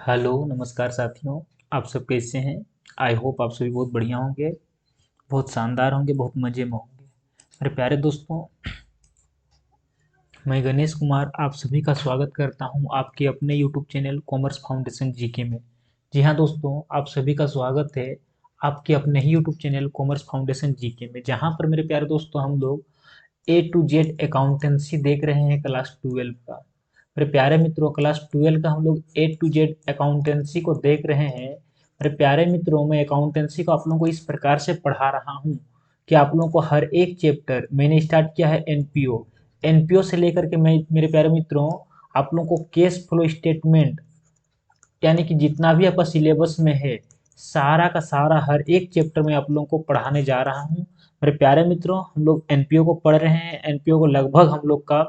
Hello नमस्कार साथियों। आप सब कैसे हैं? आई होप आप सभी बहुत बढ़िया होंगे, बहुत शानदार होंगे, बहुत मज़े में होंगे। मेरे प्यारे दोस्तों, मैं गणेश कुमार आप सभी का स्वागत करता हूं आपके अपने YouTube channel commerce foundation GK में। जी हाँ दोस्तों, आप सभी का स्वागत है आपके अपने ही YouTube channel commerce foundation GK में, जहाँ पर मेरे प्यारे दोस्तों हम लोग ए टू जेड अकाउंटेंसी देख रहे हैं क्लास 12 का। मेरे प्यारे मित्रों, क्लास 12 का हम लोग ए टू जेड अकाउंटेंसी को देख रहे हैं। मेरे प्यारे मित्रों, मैं अकाउंटेंसी को आप लोगों को इस प्रकार से पढ़ा रहा हूँ कि आप लोगों को हर एक चैप्टर मैंने स्टार्ट किया है एनपीओ। एनपीओ से लेकर के मैं मेरे प्यारे मित्रों आप लोगों को कैश फ्लो स्टेटमेंट, यानी कि जितना भी आपका सिलेबस में है सारा का सारा हर एक चैप्टर में आप लोगों को पढ़ाने जा रहा हूँ। मेरे प्यारे मित्रों, हम लोग एनपीओ को पढ़ रहे हैं। एनपीओ को लगभग हम लोग का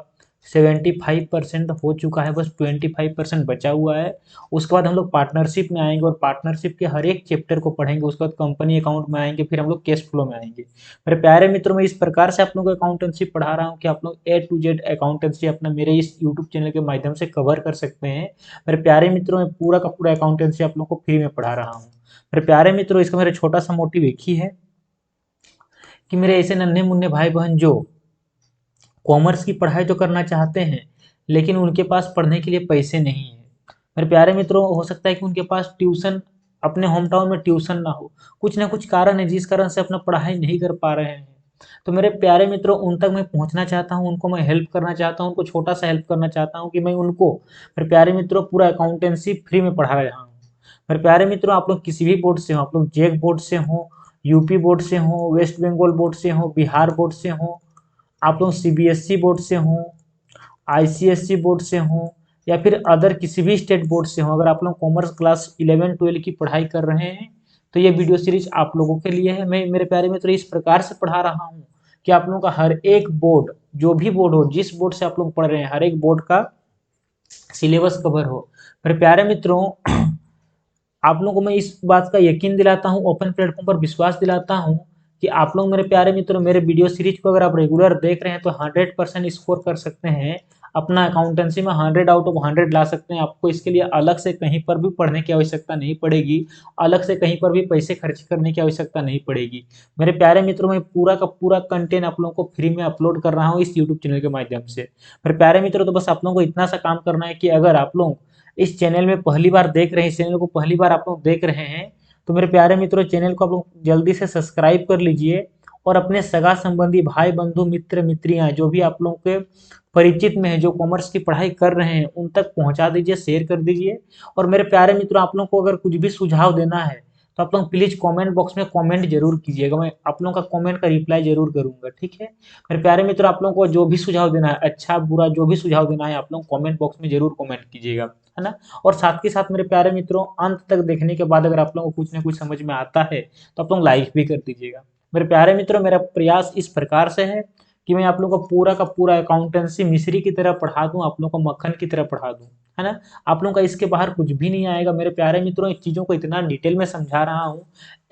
75% हो चुका है, बस 25% बचा हुआ है। उसके बाद हम लोग पार्टनरशिप में आएंगे और पार्टनरशिप के हर एक चैप्टर को पढ़ेंगे। उसके बाद कंपनी अकाउंट में आएंगे, फिर हम लोग कैश फ्लो में आएंगे। मेरे प्यारे मित्रों, मैं इस प्रकार से आप लोगों को अकाउंटेंसी पढ़ा रहा हूँ कि आप लोग ए टू जेड अकाउंटेंसी अपना मेरे इस यूट्यूब चैनल के माध्यम से कवर कर सकते हैं। मेरे प्यारे मित्रों, मैं पूरा का पूरा अकाउंटेंसी आप लोगों को फ्री में पढ़ा रहा हूँ। मेरे प्यारे मित्रों, इसका मेरा छोटा सा मोटिव एक ही है कि मेरे ऐसे नन्हे मुन्ने भाई बहन जो कॉमर्स की पढ़ाई तो करना चाहते हैं लेकिन उनके पास पढ़ने के लिए पैसे नहीं है। मेरे प्यारे मित्रों, हो सकता है कि उनके पास ट्यूशन, अपने होम टाउन में ट्यूशन ना हो, कुछ ना कुछ कारण है जिस कारण से अपना पढ़ाई नहीं कर पा रहे हैं। तो मेरे प्यारे मित्रों, उन तक मैं पहुंचना चाहता हूं, उनको मैं हेल्प करना चाहता हूं, उनको छोटा सा हेल्प करना चाहता हूं कि मैं उनको, मेरे प्यारे मित्रों, पूरा अकाउंटेंसी फ्री में पढ़ा रहा हूँ। मेरे प्यारे मित्रों, आप लोग किसी भी बोर्ड से हो, आप लोग जेक बोर्ड से हो, यूपी बोर्ड से हो, वेस्ट बंगाल बोर्ड से हो, बिहार बोर्ड से हो, आप लोग सीबीएसई बोर्ड से हों, आईसीएसई बोर्ड से हों, या फिर अदर किसी भी स्टेट बोर्ड से हों, अगर आप लोग कॉमर्स क्लास 11-12 की पढ़ाई कर रहे हैं तो ये वीडियो सीरीज आप लोगों के लिए है। मैं मेरे प्यारे मित्रों इस प्रकार से पढ़ा रहा हूँ कि आप लोगों का हर एक बोर्ड, जो भी बोर्ड हो, जिस बोर्ड से आप लोग पढ़ रहे हैं, हर एक बोर्ड का सिलेबस कवर हो। मेरे प्यारे मित्रों, आप लोगों को मैं इस बात का यकीन दिलाता हूँ, ओपन प्लेटफॉर्म पर विश्वास दिलाता हूँ कि आप लोग, मेरे प्यारे मित्रों, मेरे वीडियो सीरीज को अगर आप रेगुलर देख रहे हैं तो 100% स्कोर कर सकते हैं। अपना अकाउंटेंसी में 100 आउट ऑफ 100 ला सकते हैं। आपको इसके लिए अलग से कहीं पर भी पढ़ने की आवश्यकता नहीं पड़ेगी, अलग से कहीं पर भी पैसे खर्च करने की आवश्यकता नहीं पड़ेगी। मेरे प्यारे मित्रों, मैं पूरा का पूरा कंटेंट आप लोगों को फ्री में अपलोड कर रहा हूँ इस यूट्यूब चैनल के माध्यम से। मेरे प्यारे मित्रों, तो बस आप लोगों को इतना सा काम करना है कि अगर आप लोग इस चैनल में पहली बार देख रहे हैं, इस चैनल को पहली बार आप लोग देख रहे हैं, तो मेरे प्यारे मित्रों, चैनल को आप लोग जल्दी से सब्सक्राइब कर लीजिए और अपने सगा संबंधी, भाई बंधु, मित्र मित्रियां, जो भी आप लोगों के परिचित में है, जो कॉमर्स की पढ़ाई कर रहे हैं, उन तक पहुंचा दीजिए, शेयर कर दीजिए। और मेरे प्यारे मित्रों, आप लोगों को अगर कुछ भी सुझाव देना है तो आप लोग प्लीज कमेंट बॉक्स में कमेंट जरूर कीजिएगा, मैं आप लोगों का कमेंट का रिप्लाई जरूर करूंगा, ठीक है। मेरे प्यारे मित्रों, आप लोगों को जो भी सुझाव देना है, अच्छा बुरा जो भी सुझाव देना है, आप लोग कमेंट बॉक्स में जरूर कमेंट कीजिएगा, है ना। और साथ के साथ मेरे प्यारे मित्रों, अंत तक देखने के बाद अगर आप लोगों को कुछ ना कुछ समझ में आता है तो आप लोग लाइक भी कर दीजिएगा। मेरे प्यारे मित्रों, मेरा प्रयास इस प्रकार से है कि मैं आप लोगों को पूरा का पूरा अकाउंटेंसी मिश्री की तरह पढ़ा दूं, आप लोगों को मक्खन की तरह पढ़ा दूं, है ना। आप लोगों का इसके बाहर कुछ भी नहीं आएगा। मेरे प्यारे मित्रों, इस चीज़ों को इतना डिटेल में समझा रहा हूँ,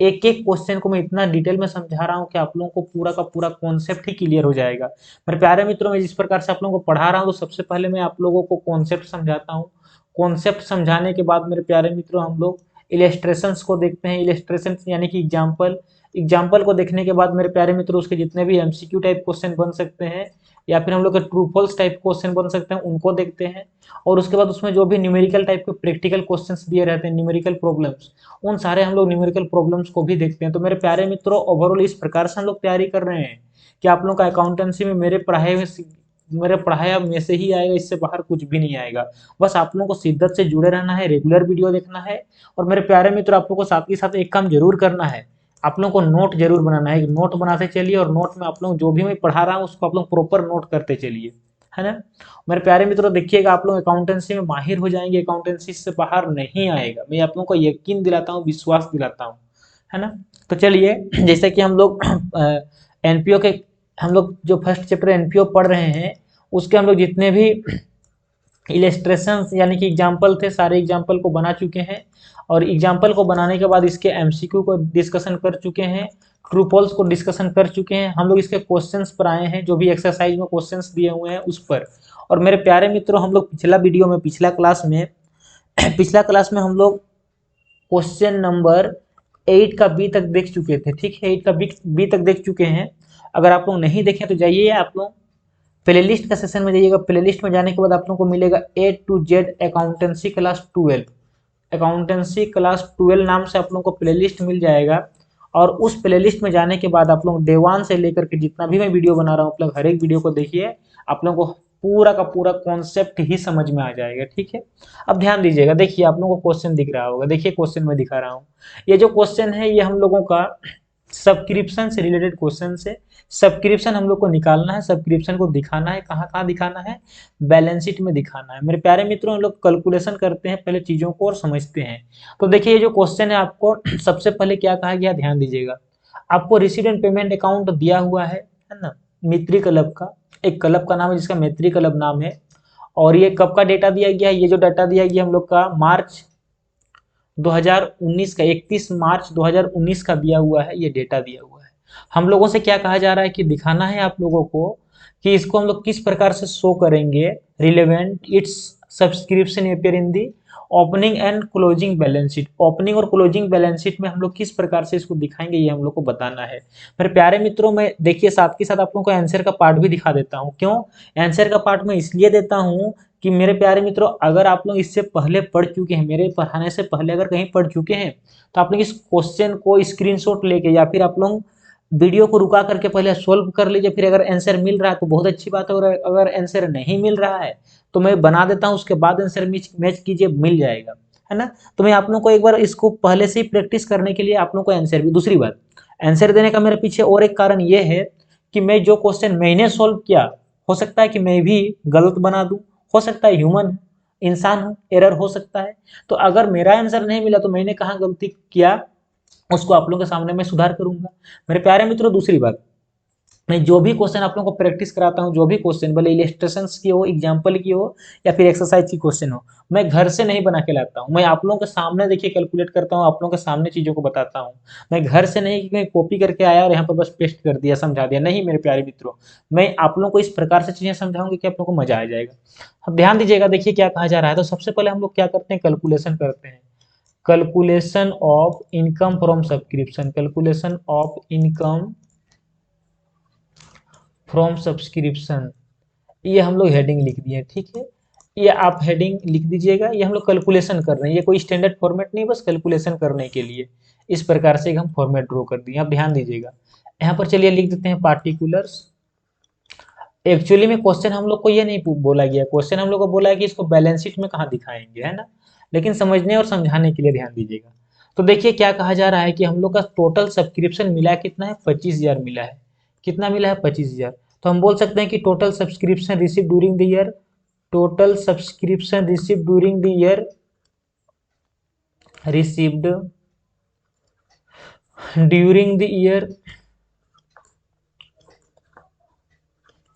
एक एक क्वेश्चन को मैं इतना डिटेल में समझा रहा हूँ कि आप लोगों को पूरा का पूरा कॉन्सेप्ट ही क्लियर हो जाएगा। मेरे प्यारे मित्रों, मैं जिस प्रकार से आप लोगों को पढ़ा रहा हूँ, तो सबसे पहले मैं आप लोगों को कॉन्सेप्ट समझाता हूँ। कॉन्सेप्ट समझाने के बाद मेरे प्यारे मित्रों, हम लोग इलेस्ट्रेशंस को देखते हैं। इलेस्ट्रेशंस यानी कि एग्जाम्पल, एग्जाम्पल को देखने के बाद मेरे प्यारे मित्रों, उसके जितने भी एमसीक्यू टाइप क्वेश्चन बन सकते हैं या फिर हम लोग के ट्रू फॉल्स टाइप क्वेश्चन बन सकते हैं, उनको देखते हैं। और उसके बाद उसमें जो भी न्यूमेरिकल टाइप के प्रैक्टिकल क्वेश्चंस दिए रहते हैं, न्यूमेरिकल प्रॉब्लम्स, उन सारे हम लोग न्यूमेरिकल प्रॉब्लम्स को भी देखते हैं। तो मेरे प्यारे मित्रों, ओवरऑल इस प्रकार से हम लोग तैयारी कर रहे हैं कि आप लोग का अकाउंटेंसी में मेरे पढ़ाया में से ही आएगा, इससे बाहर कुछ भी नहीं आएगा। बस आप लोगों को शिद्दत से जुड़े रहना है, रेगुलर वीडियो देखना है। और मेरे प्यारे मित्र, आप लोगों को साथ के साथ एक काम जरूर करना है, आप लोगों को नोट जरूर बनाना है। एक नोट बनाते चलिए और नोट में आप लोग जो भी मैं पढ़ा रहा हूँ उसको आप लोग प्रॉपर नोट करते चलिए, है ना। मेरे प्यारे मित्रों, देखिएगा आप लोग अकाउंटेंसी में माहिर हो जाएंगे, अकाउंटेंसी से बाहर नहीं आएगा, मैं आप लोगों को यकीन दिलाता हूँ, विश्वास दिलाता हूँ, है ना। तो चलिए, जैसे कि हम लोग एनपीओ के, हम लोग जो फर्स्ट चैप्टर एनपीओ पढ़ रहे हैं, उसके हम लोग जितने भी इलेस्ट्रेशंस यानी कि एग्जाम्पल थे, सारे एग्जाम्पल को बना चुके हैं। और एग्जाम्पल को बनाने के बाद इसके एमसीक्यू को डिस्कशन कर चुके हैं, ट्रू फॉल्स को डिस्कशन कर चुके हैं। हम लोग इसके क्वेश्चंस पर आए हैं, जो भी एक्सरसाइज में क्वेश्चंस दिए हुए हैं उस पर। और मेरे प्यारे मित्रों, हम लोग पिछला वीडियो में, पिछला क्लास में पिछला क्लास में हम लोग क्वेश्चन नंबर 8 का बी तक देख चुके थे, ठीक है, 8 का बी तक देख चुके हैं। अगर आप लोग नहीं देखें तो जाइए, आप लोग प्लेलिस्ट का सेशन में जाइएगा। प्लेलिस्ट में जाने के बाद आप लोगों को मिलेगा A to Z accountancy class 12, accountancy class 12 नाम से आप लोगों को प्लेलिस्ट मिल जाएगा। और उस प्लेलिस्ट में जाने के बाद आप लोग डे 1 से लेकर के जितना भी मैं वीडियो बना रहा हूँ, आप लोग हर एक वीडियो को देखिए, आप लोगों को पूरा का पूरा कॉन्सेप्ट ही समझ में आ जाएगा, ठीक है। अब ध्यान दीजिएगा, देखिए आप लोगों को क्वेश्चन दिख रहा होगा, देखिए क्वेश्चन मैं दिखा रहा हूँ। ये जो क्वेश्चन है ये हम लोगों का सब्सक्रिप्शन से रिलेटेड क्वेश्चन से। सब्सक्रिप्शन हम लोग को निकालना है, सब्सक्रिप्शन को दिखाना है, कहाँ कहाँ दिखाना है, बैलेंस शीट में दिखाना है। मेरे प्यारे मित्रों, हम लोग कैलकुलेशन करते हैं पहले चीजों को और समझते हैं। तो देखिए ये जो क्वेश्चन है, आपको सबसे पहले क्या कहा गया, ध्यान दीजिएगा। आपको रिसीव एंड पेमेंट अकाउंट दिया हुआ है ना, मैत्री क्लब का, एक क्लब का नाम है जिसका मैत्री क्लब नाम है। और ये कब का डेटा दिया गया है, ये जो डाटा दिया गया हम लोग का मार्च 2019 का, 31 मार्च 2019 का दिया हुआ है, ये डेटा दिया हुआ है। हम लोगों से क्या कहा जा रहा है कि दिखाना है आप लोगों को कि इसको हम लोग किस प्रकार से शो करेंगे, relevant it's subscription appear in the opening and closing balance sheet. Opening और क्लोजिंग बैलेंस शीट में हम लोग किस प्रकार से इसको दिखाएंगे, ये हम लोग को बताना है। मेरे प्यारे मित्रों, मैं देखिए साथ के साथ आप लोगों को आंसर का पार्ट भी दिखा देता हूँ। क्यों आंसर का पार्ट मैं इसलिए देता हूँ कि मेरे प्यारे मित्रों, अगर आप लोग इससे पहले पढ़ चुके हैं, मेरे पढ़ाने से पहले अगर कहीं पढ़ चुके हैं, तो आप लोग इस क्वेश्चन को स्क्रीनशॉट लेके या फिर आप लोग वीडियो को रुका करके पहले सोल्व कर लीजिए। फिर अगर आंसर मिल रहा है तो बहुत अच्छी बात है, और अगर आंसर नहीं मिल रहा है तो मैं बना देता हूँ, उसके बाद आंसर मैच कीजिए, मिल जाएगा, है ना। तो मैं आप लोगों को एक बार इसको पहले से ही प्रैक्टिस करने के लिए आप लोगों को आंसर भी, दूसरी बात आंसर देने का मेरे पीछे और एक कारण ये है कि मैं जो क्वेश्चन मैंने सोल्व किया, हो सकता है कि मैं भी गलत बना दूं, हो सकता है, ह्यूमन इंसान हूं, एरर हो सकता है। तो अगर मेरा आंसर नहीं मिला तो मैंने कहाँ गलती किया, उसको आप लोगों के सामने मैं सुधार करूंगा। मेरे प्यारे मित्रों, दूसरी बात, मैं जो भी क्वेश्चन आप लोगों को प्रैक्टिस कराता हूँ, जो भी क्वेश्चन भले इलिस्ट्रेशंस की हो, एग्जाम्पल की हो, या फिर एक्सरसाइज की क्वेश्चन हो, मैं घर से नहीं बना के लाता हूँ। मैं आप लोगों के सामने देखिए कैलकुलेट करता हूँ, आप लोगों के सामने चीजों को बताता हूँ। मैं घर से नहीं कि मैं कॉपी करके आया और यहाँ पर बस पेस्ट कर दिया, समझा दिया, नहीं मेरे प्यारे मित्रों। मैं आप लोगों को इस प्रकार से चीजें समझाऊंगी कि आप लोगों को मजा आ जाएगा। अब ध्यान दीजिएगा, देखिए क्या कहा जा रहा है। तो सबसे पहले हम लोग क्या करते हैं, कैलकुलेशन करते हैं। Calculation of income from subscription, calculation of income from subscription, ये हम लोग हेडिंग लिख दिए, ठीक है। ये आप हेडिंग लिख दीजिएगा, ये हम लोग कैलकुलेशन कर रहे हैं, ये कोई स्टैंडर्ड फॉर्मेट नहीं, बस कैलकुलेशन करने के लिए इस प्रकार से हम फॉर्मेट ड्रॉ कर दिए। अब ध्यान दीजिएगा, यहाँ पर चलिए लिख देते हैं पार्टिकुलर्स। एक्चुअली में क्वेश्चन हम लोग को ये नहीं बोला गया, क्वेश्चन हम लोग को बोला है कि इसको बैलेंस शीट में कहाँ दिखाएंगे, है ना। लेकिन समझने और समझाने के लिए ध्यान दीजिएगा। तो देखिए क्या कहा जा रहा है कि हम लोग का टोटल सब्सक्रिप्शन मिला है, कितना है, 25,000 मिला है। कितना मिला है, 25,000। तो हम बोल सकते हैं कि total subscription receive during the year, total subscription receive during the year, received during the year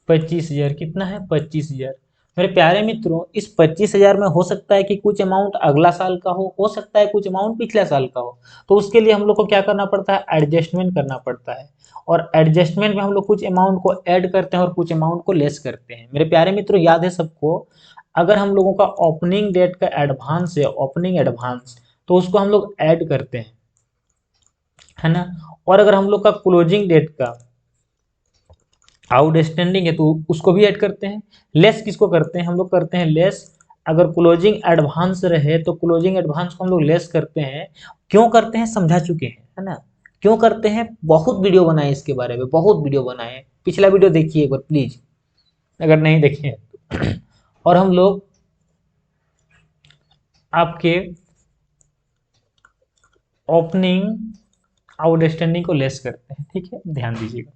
25,000। कितना है, 25,000। मेरे प्यारे मित्रों, इस 25,000 में हो सकता है कि कुछ अमाउंट अगला साल का हो सकता है कुछ अमाउंट पिछले साल का हो। तो उसके लिए हम लोग को क्या करना पड़ता है, एडजस्टमेंट करना पड़ता है। और एडजस्टमेंट में हम लोग कुछ अमाउंट को ऐड करते हैं और कुछ अमाउंट को लेस करते हैं। मेरे प्यारे मित्रों, याद है सबको, अगर हम लोगों का ओपनिंग डेट का एडवांस है, ओपनिंग एडवांस, तो उसको हम लोग ऐड करते हैं, है ना। और अगर हम लोग का क्लोजिंग डेट का आउटस्टैंडिंग है तो उसको भी ऐड करते हैं। लेस किसको करते हैं, हम लोग करते हैं लेस, अगर क्लोजिंग एडवांस रहे तो क्लोजिंग एडवांस को हम लोग लेस करते हैं। क्यों करते हैं, समझा चुके हैं, है ना। क्यों करते हैं, बहुत वीडियो बनाए इसके बारे में, बहुत वीडियो बनाए, पिछला वीडियो देखिए एक बार प्लीज, अगर नहीं देखे तो। और हम लोग आपके ओपनिंग आउटस्टैंडिंग को लेस करते हैं, ठीक है, ध्यान दीजिएगा।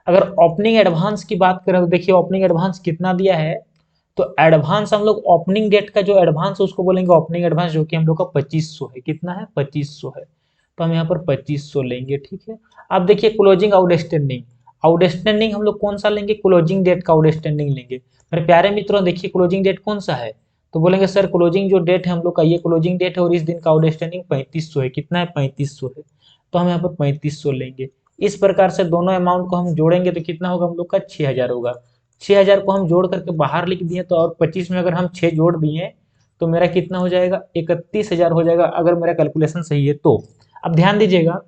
अगर ओपनिंग एडवांस की बात करें तो देखिए ओपनिंग एडवांस कितना दिया है। तो एडवांस हम लोग ओपनिंग डेट का जो एडवांस है उसको बोलेंगे ओपनिंग एडवांस, जो कि हम लोग का 2500 है। कितना है, 2500 है। तो हम यहाँ पर 2500 लेंगे, ठीक है। अब देखिए क्लोजिंग आउटस्टैंडिंग, आउटस्टैंडिंग हम लोग कौन सा लेंगे, क्लोजिंग डेट का आउटस्टैंडिंग लेंगे। मेरे प्यारे मित्रों, देखिए क्लोजिंग डेट कौन सा है, तो बोलेंगे सर क्लोजिंग जो डेट है हम लोग का, ये क्लोजिंग डेट है और इस दिन का आउटस्टैंडिंग 3500 है। कितना है, 3500 है। तो हम यहाँ पर 3500 लेंगे। इस प्रकार से दोनों अमाउंट को हम जोड़ेंगे तो कितना होगा, हम लोग का 6,000 होगा। 6,000 को हम जोड़ करके बाहर लिख दिए, तो और 25 में अगर हम 6 जोड़ दिए तो मेरा कितना हो जाएगा, 31,000 हो जाएगा अगर मेरा कैलकुलेशन सही है तो। अब ध्यान दीजिएगा,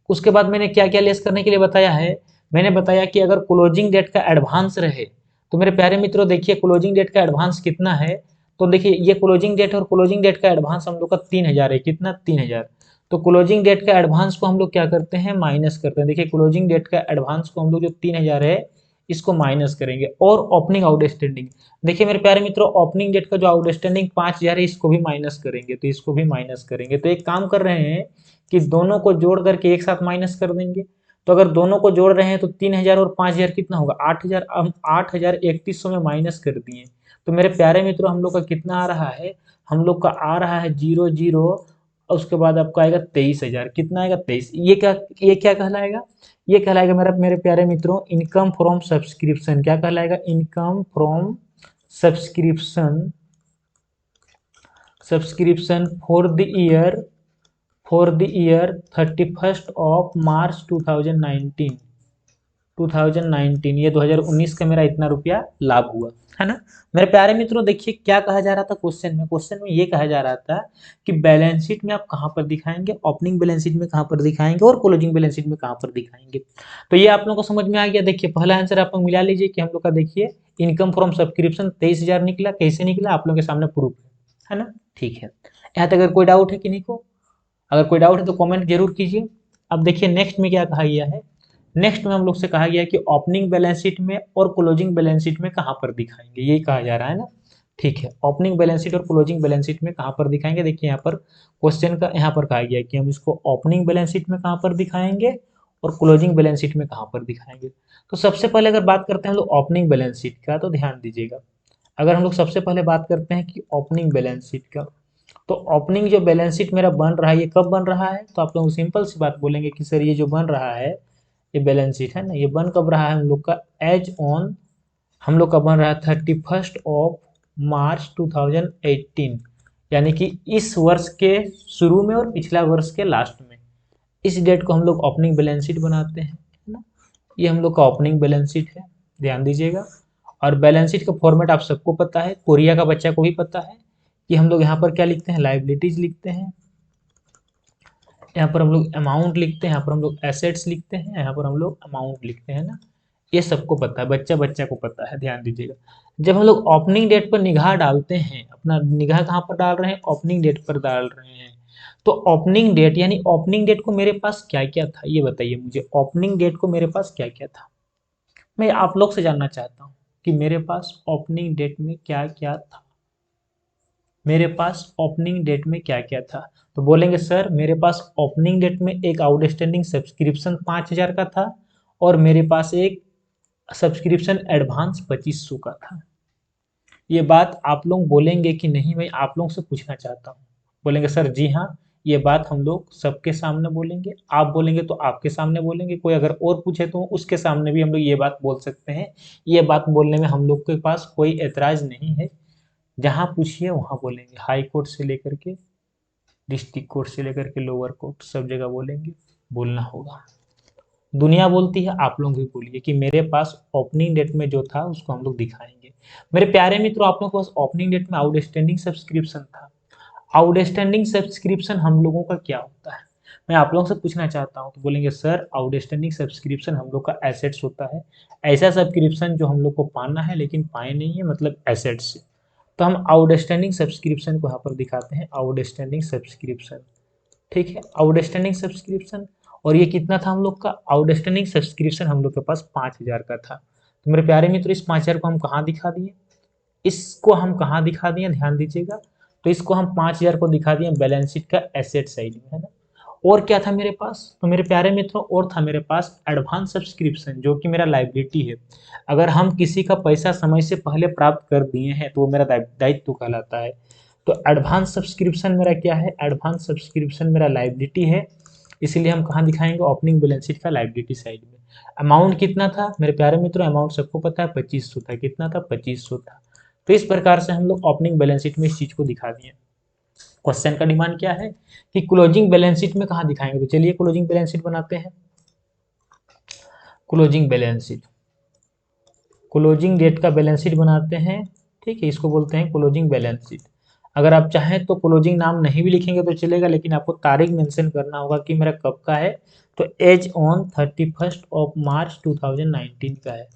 उसके बाद मैंने क्या क्या लेस करने के लिए बताया है, मैंने बताया कि अगर क्लोजिंग डेट का एडवांस रहे, तो मेरे प्यारे मित्रों देखिए क्लोजिंग डेट का एडवांस कितना है, तो देखिए ये क्लोजिंग डेट और क्लोजिंग डेट का एडवांस हम लोग का 3,000 है, कितना 3,000। तो क्लोजिंग डेट का एडवांस को हम लोग क्या करते हैं, माइनस करते हैं। देखिए क्लोजिंग डेट का एडवांस को हम लोग जो 3,000 है इसको माइनस करेंगे, और ओपनिंग आउटस्टैंडिंग, देखिए मेरे प्यारे मित्रों ओपनिंग डेट का जो आउटस्टैंडिंग 5,000 है इसको भी माइनस करेंगे, तो इसको भी माइनस करेंगे। तो एक काम कर रहे हैं कि दोनों को जोड़ करके एक साथ माइनस कर देंगे। तो अगर दोनों को जोड़ रहे हैं तो 3,000 और 5,000 कितना होगा, 8,000। हम 8,000 3100 में माइनस कर दिए, तो मेरे प्यारे मित्रों हम लोग का कितना आ रहा है, हम लोग का आ रहा है 00, और उसके बाद आपका आएगा 23,000, कितना आएगा 23। ये क्या कहलाएगा, ये कहलाएगा मेरे प्यारे मित्रों इनकम फ्रॉम सब्सक्रिप्शन। क्या कहलाएगा, income from subscription, subscription for the year 31 मार्च 2019। 2019 ये 2019 का मेरा इतना रुपया लाभ हुआ है ना। मेरे प्यारे मित्रों देखिए क्या कहा जा रहा था क्वेश्चन में ये कहा जा रहा था कि बैलेंस शीट में आप कहाँ पर दिखाएंगे, ओपनिंग बैलेंस शीट में कहाँ पर दिखाएंगे और क्लोजिंग बैलेंस शीट में कहाँ पर दिखाएंगे। तो ये आप लोगों को समझ में आ गया। देखिए पहला आंसर आप लोग मिला लीजिए कि हम लोग का देखिए इनकम फ्रॉम सब्सक्रिप्शन 23,000 निकला, कैसे निकला आप लोग के सामने प्रूफ है ना। ठीक है, यहाँ तक अगर कोई डाउट है किन्हीं को, अगर कोई डाउट है तो कमेंट जरूर कीजिए। अब देखिए नेक्स्ट में क्या कहा गया है, नेक्स्ट में हम लोग से कहा गया है कि ओपनिंग बैलेंस शीट में और क्लोजिंग बैलेंस शीट में कहाँ पर दिखाएंगे, यही कहा जा रहा है ना। ठीक है, ओपनिंग बैलेंस शीट और क्लोजिंग बैलेंस शीट में कहाँ पर दिखाएंगे, देखिए यहाँ पर क्वेश्चन का यहाँ पर कहा गया है कि हम इसको ओपनिंग बैलेंस शीट में कहाँ पर दिखाएंगे और क्लोजिंग बैलेंस शीट में कहाँ पर दिखाएंगे। तो सबसे पहले अगर बात करते हैं हम लोग ओपनिंग बैलेंस शीट का, तो ध्यान दीजिएगा, अगर हम लोग सबसे पहले बात करते हैं कि ओपनिंग बैलेंस शीट का, तो ओपनिंग जो बैलेंस शीट मेरा बन रहा है ये कब बन रहा है, तो आप लोग सिंपल सी बात बोलेंगे कि सर ये जो बन रहा है ये बैलेंस शीट है ना, ये बन कब रहा है हम लोग का, एज ऑन हम लोग का बन रहा है 31 मार्च 2018, यानी कि इस वर्ष के शुरू में और पिछला वर्ष के लास्ट में, इस डेट को हम लोग ओपनिंग बैलेंस शीट बनाते हैं है ना। ये हम लोग का ओपनिंग बैलेंस शीट है, ध्यान दीजिएगा। और बैलेंस शीट का फॉर्मेट आप सबको पता है, कोरिया का बच्चा को भी पता है कि हम लोग यहाँ पर क्या लिखते हैं, लाइबिलिटीज लिखते हैं, यहाँ पर हम लोग अमाउंट लिखते हैं, यहाँ पर हम लोग एसेट्स लिखते हैं, यहाँ पर हम लोग अमाउंट लिखते हैं ना। ये सबको पता है, बच्चा बच्चा को पता है, ध्यान दीजिएगा। जब हम लोग ओपनिंग डेट पर निगाह डालते हैं, अपना निगाह कहाँ पर डाल रहे हैं, ओपनिंग डेट पर डाल रहे हैं, तो ओपनिंग डेट यानी ओपनिंग डेट को मेरे पास क्या क्या था ये बताइए मुझे, ओपनिंग डेट को मेरे पास क्या क्या था, मैं आप लोग से जानना चाहता हूँ कि मेरे पास ओपनिंग डेट में क्या क्या था, मेरे पास ओपनिंग डेट में क्या क्या था। तो बोलेंगे सर मेरे पास ओपनिंग डेट में एक आउटस्टैंडिंग सब्सक्रिप्शन 5,000 का था, और मेरे पास एक सब्सक्रिप्शन एडवांस 2,500 का था। ये बात आप लोग बोलेंगे कि नहीं, मैं आप लोगों से पूछना चाहता हूँ, बोलेंगे सर जी हाँ, ये बात हम लोग सबके सामने बोलेंगे, आप बोलेंगे तो आपके सामने बोलेंगे, कोई अगर और पूछे तो उसके सामने भी हम लोग ये बात बोल सकते हैं। ये बात बोलने में हम लोग के पास कोई एतराज नहीं है, जहाँ पूछिए वहाँ बोलेंगे, हाई कोर्ट से लेकर के डिस्ट्रिक्ट कोर्ट से लेकर के लोअर कोर्ट सब जगह बोलेंगे, बोलना होगा। दुनिया बोलती है, आप लोग भी बोलिए कि मेरे पास ओपनिंग डेट में जो था उसको हम लोग दिखाएंगे। मेरे प्यारे मित्रों आप लोगों के पास ओपनिंग डेट में आउटस्टैंडिंग सब्सक्रिप्शन था। आउटस्टैंडिंग सब्सक्रिप्शन हम लोगों का क्या होता है, मैं आप लोगों से पूछना चाहता हूँ। तो बोलेंगे सर आउटस्टैंडिंग सब्सक्रिप्शन हम लोग का एसेट्स होता है, ऐसा सब्सक्रिप्शन जो हम लोग को पाना है लेकिन पाए नहीं है, मतलब एसेट्स। तो हम आउटस्टैंडिंग सब्सक्रिप्शन को यहाँ पर दिखाते हैं, आउटस्टैंडिंग सब्सक्रिप्शन। ठीक है, आउटस्टैंडिंग सब्सक्रिप्शन, और ये कितना था हम लोग का, आउटस्टैंडिंग सब्सक्रिप्शन हम लोग के पास 5,000 का था। तो मेरे प्यारे मित्र इस 5,000 को हम कहाँ दिखा दिए, इसको हम कहाँ दिखा दिए, ध्यान दीजिएगा। तो इसको हम 5,000 को दिखा दिए बैलेंस शीट का एसेट साइड में है ना। और क्या था मेरे पास, तो मेरे प्यारे मित्रों और था मेरे पास एडवांस सब्सक्रिप्शन, जो कि मेरा लाइबिलिटी है। अगर हम किसी का पैसा समय से पहले प्राप्त कर दिए हैं तो वो मेरा दायित्व कहलाता है। तो एडवांस सब्सक्रिप्शन मेरा क्या है, एडवांस सब्सक्रिप्शन मेरा लाइबिलिटी है, इसीलिए हम कहाँ दिखाएंगे, ओपनिंग बैलेंस शीट का लाइबिलिटी साइड में। अमाउंट कितना था मेरे प्यारे मित्रों, अमाउंट सबको पता है 2,500 था, कितना था 2,500 था। तो इस प्रकार से हम लोग ओपनिंग बैलेंस शीट में इस चीज को दिखा दिए। क्वेश्चन का डिमांड क्या है कि क्लोजिंग बैलेंस शीट में कहाँ दिखाएंगे, तो चलिए क्लोजिंग बैलेंस शीट बनाते हैं। Closing balance sheet, closing date का बैलेंस शीट बनाते हैं। ठीक है, इसको बोलते हैं क्लोजिंग बैलेंस शीट। अगर आप चाहें तो क्लोजिंग नाम नहीं भी लिखेंगे तो चलेगा, लेकिन आपको तारीख मेंशन करना होगा कि मेरा कब का है। तो एज ऑन 31 मार्च 2019 का है,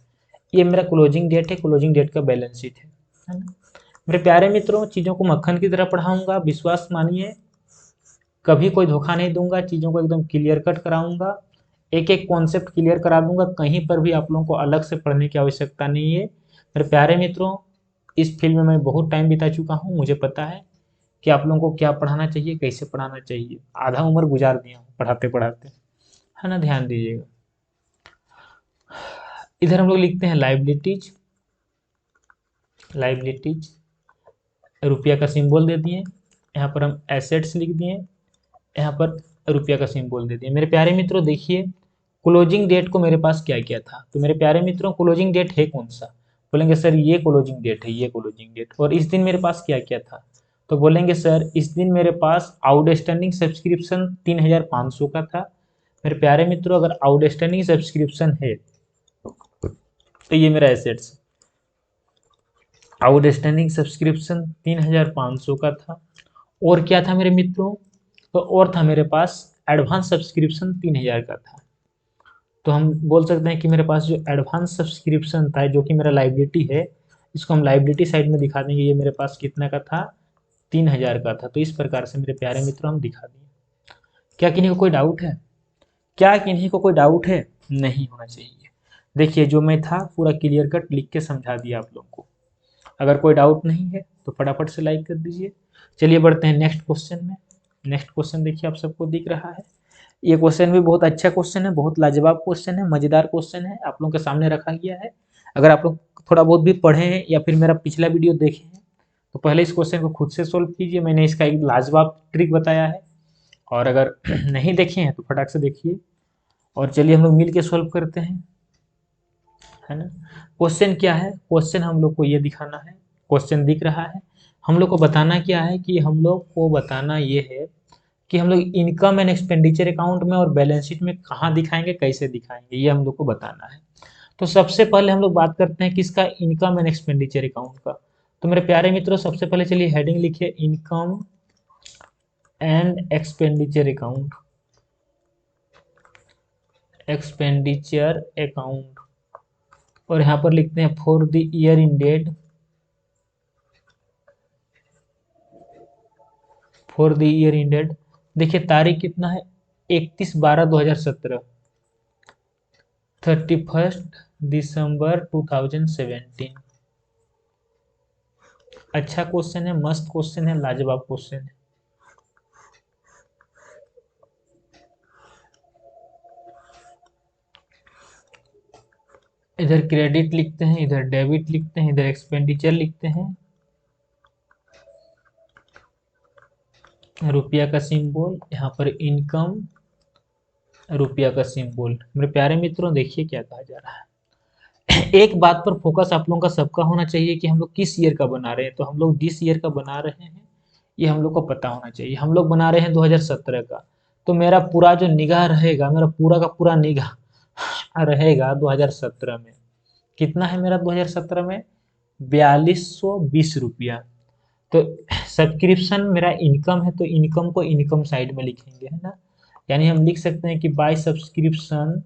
ये मेरा क्लोजिंग डेट है, क्लोजिंग डेट का बैलेंस शीट है ना। मेरे प्यारे मित्रों, चीज़ों को मक्खन की तरह पढ़ाऊंगा, विश्वास मानिए, कभी कोई धोखा नहीं दूंगा, चीज़ों को एकदम क्लियर कट कराऊंगा, एक एक कॉन्सेप्ट क्लियर करा दूंगा, कहीं पर भी आप लोगों को अलग से पढ़ने की आवश्यकता नहीं है। मेरे प्यारे मित्रों, इस फील्ड में मैं बहुत टाइम बिता चुका हूँ, मुझे पता है कि आप लोगों को क्या पढ़ाना चाहिए, कैसे पढ़ाना चाहिए, आधा उम्र गुजार दिया हूँ पढ़ाते पढ़ाते, है ना। ध्यान दीजिएगा। इधर हम लोग लिखते हैं लाइबिलिटीज, लाइबिलिटीज रुपया का सिंबल दे दिए, यहाँ पर हम एसेट्स लिख दिए, यहाँ पर रुपया का सिंबल दे दिए। मेरे प्यारे मित्रों देखिए, क्लोजिंग डेट को मेरे पास क्या क्या था, तो मेरे प्यारे मित्रों क्लोजिंग डेट है कौन सा, बोलेंगे सर ये क्लोजिंग डेट है, ये क्लोजिंग डेट। और इस दिन मेरे पास क्या क्या था, तो बोलेंगे सर इस दिन मेरे पास आउटस्टैंडिंग सब्सक्रिप्शन 3500 का था। मेरे प्यारे मित्रों, अगर आउटस्टैंडिंग सब्सक्रिप्शन है तो ये मेरा एसेट्स, आउटस्टैंडिंग सब्सक्रिप्शन 3500 का था। और क्या था मेरे मित्रों, तो और था मेरे पास एडवांस सब्सक्रिप्शन 3000 का था। तो हम बोल सकते हैं कि मेरे पास जो एडवांस सब्सक्रिप्शन था, जो कि मेरा लाइबिलिटी है, इसको हम लाइबिलिटी साइड में दिखा देंगे, ये मेरे पास कितना का था, 3000 का था। तो इस प्रकार से मेरे प्यारे मित्रों हम दिखा दिए। क्या किन्हीं को कोई डाउट है, क्या किन्हीं को कोई डाउट है, नहीं होना चाहिए। देखिए जो मैं था पूरा क्लियर कट लिख के समझा दिया आप लोगों को। अगर कोई डाउट नहीं है तो फटाफट से लाइक कर दीजिए। चलिए बढ़ते हैं नेक्स्ट क्वेश्चन में। नेक्स्ट क्वेश्चन देखिए आप सबको दिख रहा है, ये क्वेश्चन भी बहुत अच्छा क्वेश्चन है, बहुत लाजवाब क्वेश्चन है, मजेदार क्वेश्चन है, आप लोगों के सामने रखा गया है। अगर आप लोग थोड़ा बहुत भी पढ़े हैं या फिर मेरा पिछला वीडियो देखे हैं तो पहले इस क्वेश्चन को खुद से सोल्व कीजिए, मैंने इसका एक लाजवाब ट्रिक बताया है। और अगर नहीं देखे हैं तो फटाक से देखिए, और चलिए हम लोग मिल के सोल्व करते हैं, है ना। क्वेश्चन क्या है, क्वेश्चन हम लोग को ये दिखाना है, क्वेश्चन दिख रहा है, हम लोग को बताना क्या है, कि हम लोग को बताना ये है कि हम लोग इनकम एंड एक्सपेंडिचर अकाउंट में और बैलेंस शीट में कहाँ दिखाएंगे, कैसे दिखाएंगे, ये हम लोग को बताना है। तो सबसे पहले हम लोग बात करते हैं किसका, इनकम एंड एक्सपेंडिचर अकाउंट का। तो मेरे प्यारे मित्रों सबसे पहले चलिए हेडिंग लिखिए, income and expenditure account, expenditure account, और यहाँ पर लिखते हैं for the year ended, for the year ended. देखिए तारीख कितना है, 31/12/2017, 31 दिसंबर 2017। अच्छा क्वेश्चन है, मस्त क्वेश्चन है, लाजवाब क्वेश्चन है। इधर क्रेडिट लिखते हैं, इधर डेबिट लिखते हैं, इधर एक्सपेंडिचर लिखते हैं, रुपया का सिंबल, यहाँ पर इनकम, रुपया का सिंबल। मेरे प्यारे मित्रों देखिए क्या कहा जा रहा है, एक बात पर फोकस आप लोगों का सबका होना चाहिए कि हम लोग किस ईयर का बना रहे हैं। तो हम लोग जिस ईयर का बना रहे हैं ये हम लोग को पता होना चाहिए। हम लोग बना रहे हैं 2017 का, तो मेरा पूरा जो निगाह रहेगा, मेरा पूरा का पूरा निगाह रहेगा 2017 में। कितना है मेरा 2017 में, 4220 रुपया। तो सब्सक्रिप्शन मेरा इनकम है, तो इनकम को इनकम साइड में लिखेंगे, है ना। यानी हम लिख सकते हैं कि बाय सब्सक्रिप्शन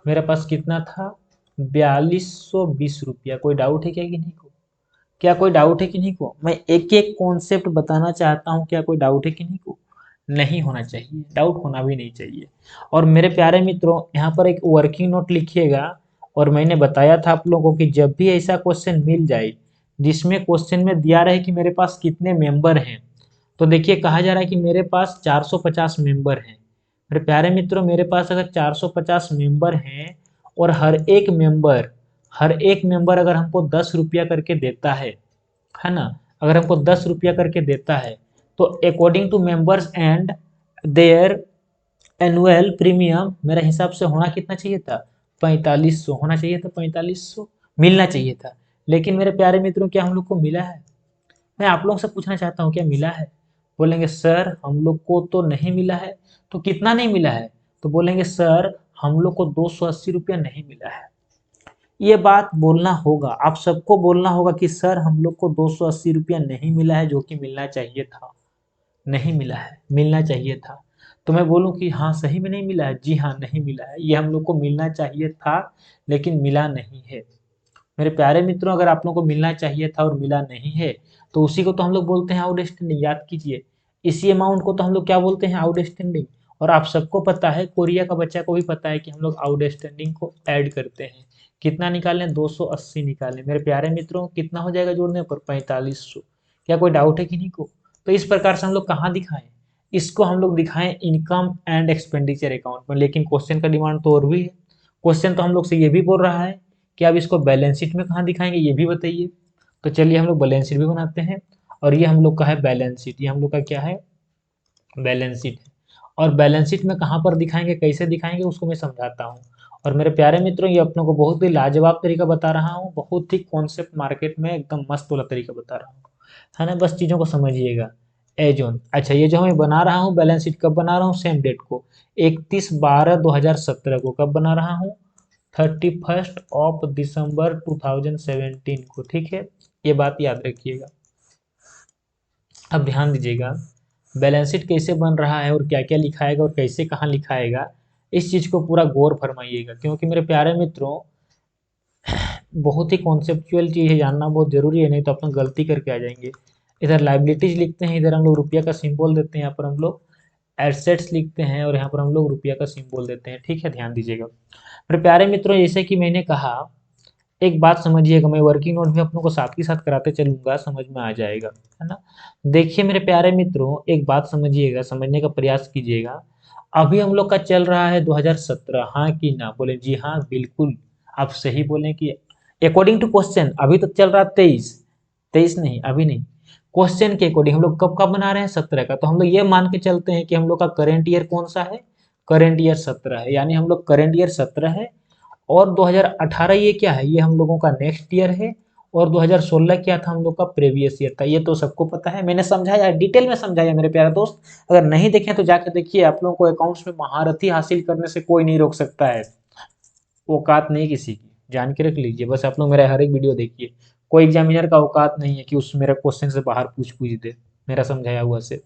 मेरे पास कितना था, 4220 रुपया। कोई डाउट है क्या किन्हीं को, क्या कोई डाउट है किन्हीं को, मैं एक एक कॉन्सेप्ट बताना चाहता हूँ, क्या कोई डाउट है किन्हीं को, नहीं होना चाहिए, डाउट होना भी नहीं चाहिए। और मेरे प्यारे मित्रों यहाँ पर एक वर्किंग नोट लिखिएगा, और मैंने बताया था आप लोगों को कि जब भी ऐसा क्वेश्चन मिल जाए जिसमें क्वेश्चन में दिया रहे कि मेरे पास कितने मेंबर हैं, तो देखिए कहा जा रहा है कि मेरे पास 450 मेंबर हैं। मेरे प्यारे मित्रों मेरे पास अगर 450 मेंबर हैं और हर एक मेंबर अगर हमको 10 रुपया करके देता है ना, अगर हमको 10 रुपया करके देता है, तो according to members and their annual premium मेरे हिसाब से होना कितना चाहिए था, 4500 होना चाहिए था, 4500 मिलना चाहिए था। लेकिन मेरे प्यारे मित्रों क्या हम लोग को मिला है, मैं आप लोगों से पूछना चाहता हूँ क्या मिला है। बोलेंगे सर हम लोग को तो नहीं मिला है। तो कितना नहीं मिला है, तो बोलेंगे सर हम लोग को 280 रुपया नहीं मिला है। ये बात बोलना होगा, आप सबको बोलना होगा कि सर हम लोग को 280 रुपया नहीं मिला है जो कि मिलना चाहिए था, नहीं मिला है, मिलना चाहिए था। तो मैं बोलूं कि हाँ सही में नहीं मिला है, जी हाँ नहीं मिला है, ये हम लोग को मिलना चाहिए था लेकिन मिला नहीं है। मेरे प्यारे मित्रों, अगर आप लोगों को मिलना चाहिए था और मिला नहीं है तो उसी को तो हम लोग बोलते हैं आउटस्टैंडिंग, याद कीजिए। इसी अमाउंट को तो हम लोग क्या बोलते हैं, आउटस्टैंडिंग। और आप सबको पता है, कोरिया का बच्चा को भी पता है कि हम लोग आउटस्टैंडिंग को ऐड करते हैं। कितना निकालें, 280 निकालें। मेरे प्यारे मित्रों, कितना हो जाएगा जोड़ने पर, 4500। क्या कोई डाउट है किन्हीं को? तो इस प्रकार से हम लोग कहाँ दिखाएं, इसको हम लोग दिखाएं इनकम एंड एक्सपेंडिचर अकाउंट में। लेकिन क्वेश्चन का डिमांड तो और भी है। क्वेश्चन तो हम लोग से ये भी बोल रहा है कि आप इसको बैलेंस शीट में कहाँ दिखाएंगे, ये भी बताइए। तो चलिए हम लोग बैलेंस शीट भी बनाते हैं। और ये हम लोग का है बैलेंस शीट, ये हम लोग का क्या है, बैलेंस शीट है। और बैलेंस शीट में कहाँ पर दिखाएंगे, कैसे दिखाएंगे, उसको मैं समझाता हूँ। और मेरे प्यारे मित्रों, ये अपनों को बहुत ही लाजवाब तरीका बता रहा हूँ, बहुत ही कॉन्सेप्ट मार्केट में एकदम मस्त वाला तरीका बता रहा हूँ, है ना। बस चीज़ों को समझिएगा। एज ऑन, अच्छा ये जो मैं बना रहा हूँ बैलेंस शीट, कब बना रहा हूँ, सेम डेट को, 31/12/2017 को। कब बना रहा हूँ, 31 दिसंबर 2017 को, ठीक है। ये बात याद रखिएगा। अब ध्यान दीजिएगा, बैलेंस शीट कैसे बन रहा है और क्या क्या लिखाएगा और कैसे कहाँ लिखाएगा, इस चीज़ को पूरा गौर फरमाइएगा। क्योंकि मेरे प्यारे मित्रों, बहुत ही कॉन्सेप्चुअल चीज़ है, जानना बहुत जरूरी है, नहीं तो अपन गलती करके आ जाएंगे। इधर लाइबिलिटीज लिखते हैं, इधर हम लोग रुपया का सिंबल देते हैं, यहाँ पर हम लोग एसेट्स लिखते हैं और यहाँ पर हम लोग रुपया का सिंबल देते हैं, ठीक है। ध्यान दीजिएगा मेरे प्यारे मित्रों, जैसे कि मैंने कहा, एक बात समझिएगा, मैं वर्किंग नोट भी अपनों को साथ ही साथ कराते चलूंगा, समझ में आ जाएगा, है ना। देखिए मेरे प्यारे मित्रों, एक बात समझिएगा, समझने का प्रयास कीजिएगा। अभी हम लोग का चल रहा है 2017, हाँ कि ना, बोले जी हाँ बिल्कुल। आप सही बोले कि अकॉर्डिंग टू क्वेश्चन अभी तो चल रहा 23, 23 नहीं, अभी नहीं। क्वेश्चन के अकॉर्डिंग हम लोग कब का बना रहे हैं, 17 का। तो हम लोग ये मान के चलते हैं कि हम लोग का करेंट ईयर कौन सा है, करेंट ईयर 17 है, यानी हम लोग करेंट ईयर 17 है। और 2018 ये क्या है, ये हम लोगों का नेक्स्ट ईयर है। और 2016 क्या था, हम लोग का प्रीवियस ईयर था। ये तो सबको पता है, मैंने समझाया, डिटेल में समझाया मेरे प्यारे दोस्त। अगर नहीं देखें तो जाके देखिए, आप लोगों को अकाउंट्स में महारथी हासिल करने से कोई नहीं रोक सकता है। औकात नहीं किसी की, जान के रख लीजिए। बस आप लोग मेरा हर एक वीडियो देखिए, कोई एग्जामिनर का औकात नहीं है कि उस मेरा क्वेश्चन से बाहर पूछ दे मेरा समझाया हुआ से,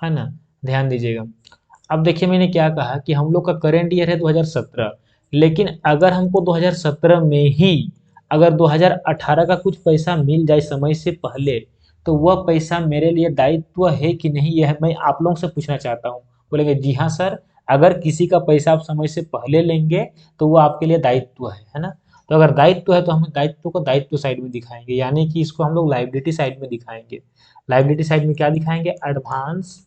है ना। ध्यान दीजिएगा। अब देखिए मैंने क्या कहा कि हम लोग का करेंट ईयर है 2017, लेकिन अगर हमको 2017 में ही अगर 2018 का कुछ पैसा मिल जाए समय से पहले, तो वह पैसा मेरे लिए दायित्व है कि नहीं, यह मैं आप लोगों से पूछना चाहता हूँ। बोलेंगे जी हाँ सर, अगर किसी का पैसा आप समय से पहले लेंगे तो वो आपके लिए दायित्व है ना। तो अगर दायित्व है तो हम दायित्व को दायित्व साइड में दिखाएंगे, यानी कि इसको हम लोग लाइबिलिटी साइड में दिखाएंगे। लाइबिलिटी साइड में क्या दिखाएंगे, एडवांस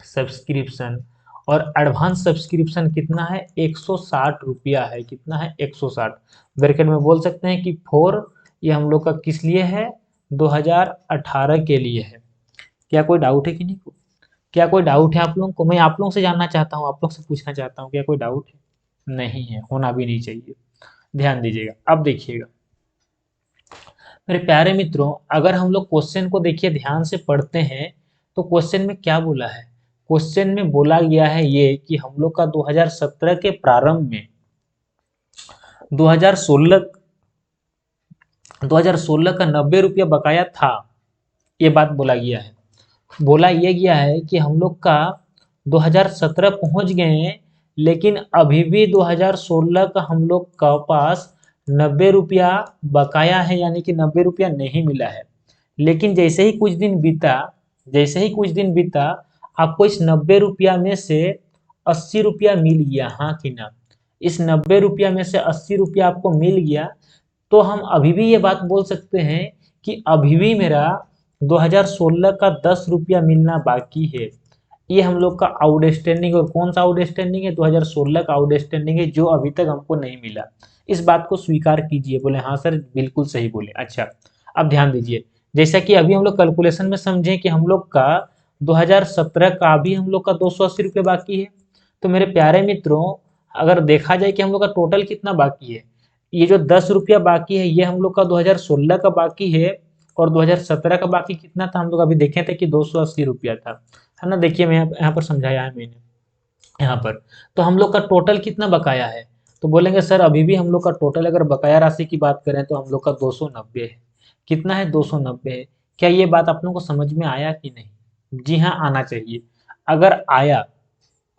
सब्सक्रिप्शन। और एडवांस सब्सक्रिप्शन कितना है, 160 रुपया है। कितना है, 160। ब्रैकेट में बोल सकते हैं कि 4, ये हम लोग का किस लिए है, 2018 के लिए है। क्या कोई डाउट है कि नहीं को, क्या कोई डाउट है आप लोगों को, मैं आप लोगों से जानना चाहता हूँ, आप लोग से पूछना चाहता हूँ, क्या कोई डाउट है, नहीं है, होना भी नहीं चाहिए। ध्यान दीजिएगा। अब देखिएगा मेरे प्यारे मित्रों, अगर हम लोग क्वेश्चन को देखिए ध्यान से पढ़ते हैं, तो क्वेश्चन में क्या बोला है, क्वेश्चन में बोला गया है ये कि हम लोग का 2017 के प्रारंभ में 2016 2016 का 90 रुपया बकाया था। ये बात बोला गया है। बोला ये गया है कि हम लोग का 2017 पहुंच गए हैं, लेकिन अभी भी 2016 का हम लोग का पास 90 रुपया बकाया है, यानी कि 90 रुपया नहीं मिला है। लेकिन जैसे ही कुछ दिन बीता, आपको इस 90 रुपया में से 80 रुपया मिल गया, हाँ कि ना। इस 90 रुपया में से 80 रुपया आपको मिल गया, तो हम अभी भी ये बात बोल सकते हैं कि अभी भी मेरा 2016 का 10 रुपया मिलना बाकी है। ये हम लोग का आउटस्टैंडिंग, और कौन सा आउटस्टैंडिंग है, 2016 का आउटस्टैंडिंग है, जो अभी तक हमको नहीं मिला। इस बात को स्वीकार कीजिए। बोले हाँ सर बिल्कुल सही बोले। अच्छा अब ध्यान दीजिए, जैसा कि अभी हम लोग कैलकुलेशन में समझें कि हम लोग का 2017 का भी हम लोग का 280 रुपये बाकी है। तो मेरे प्यारे मित्रों, अगर देखा जाए कि हम लोग का टोटल कितना बाकी है, ये जो 10 रुपया बाकी है ये हम लोग का 2016 का बाकी है। और 2017 का बाकी कितना था, हम लोग अभी देखे थे कि 280 रुपया था, है ना। देखिए मैं यहाँ पर समझाया है मैंने यहाँ पर। तो हम लोग का टोटल कितना बकाया है, तो बोलेंगे सर अभी भी हम लोग का टोटल अगर बकाया राशि की बात करें तो हम लोग का 290 है। कितना है? 290 है। क्या ये बात आप लोगों को समझ में आया कि नहीं? जी हाँ, आना चाहिए। अगर आया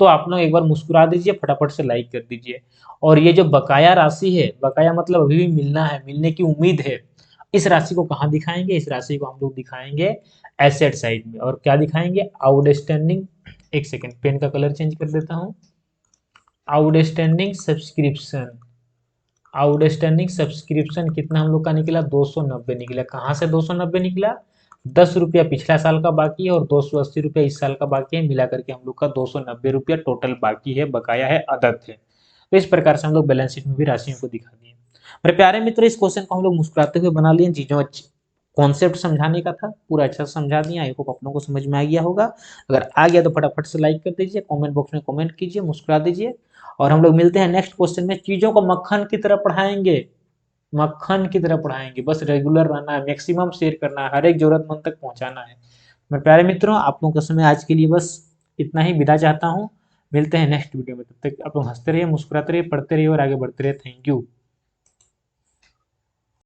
तो आप लोग एक बार मुस्कुरा दीजिए, फटाफट से लाइक कर दीजिए। और ये जो बकाया राशि है, बकाया मतलब अभी भी मिलना है, मिलने की उम्मीद है, इस राशि को कहाँ दिखाएंगे? इस राशि को हम लोग दिखाएंगे एसेट साइड में। और क्या दिखाएंगे? आउटस्टैंडिंग, एक सेकेंड पेन का कलर चेंज कर देता हूँ। आउटस्टैंडिंग सब्सक्रिप्शन, आउटस्टैंडिंग सब्सक्रिप्शन कितना हम लोग का निकला? 290 निकला। कहाँ से 290 निकला? 10 रुपया पिछला साल का बाकी है और 280 रुपया इस साल का बाकी है, मिला करके हम लोग का 290 रुपया टोटल बाकी है, बकाया है, अदद है। तो इस प्रकार से हम लोग बैलेंस शीट में भी राशियों को दिखा दिए। मेरे प्यारे मित्र, इस क्वेश्चन को हम लोग मुस्कुराते हुए बना लिए। चीजों कॉन्सेप्ट समझाने का था, पूरा अच्छा से समझा दिया। आई होप अपनों को समझ में आ गया होगा। अगर आ गया तो फटाफट से लाइक कर दीजिए, कमेंट बॉक्स में कमेंट कीजिए, मुस्कुरा दीजिए। और हम लोग मिलते हैं नेक्स्ट क्वेश्चन में। चीजों को मक्खन की तरह पढ़ाएंगे, मक्खन की तरह पढ़ाएंगे। बस रेगुलर रहना है, मैक्सिमम शेयर करना है, हर एक जरूरतमंद तक पहुंचाना है। मेरे प्यारे मित्रों, आप लोगों का समय आज के लिए बस इतना ही। विदा चाहता हूँ। मिलते हैं नेक्स्ट वीडियो में। तब तक आप लोग हंसते रहिए, मुस्कुराते रहिए, पढ़ते रहिए और आगे बढ़ते रहिए। Thank you.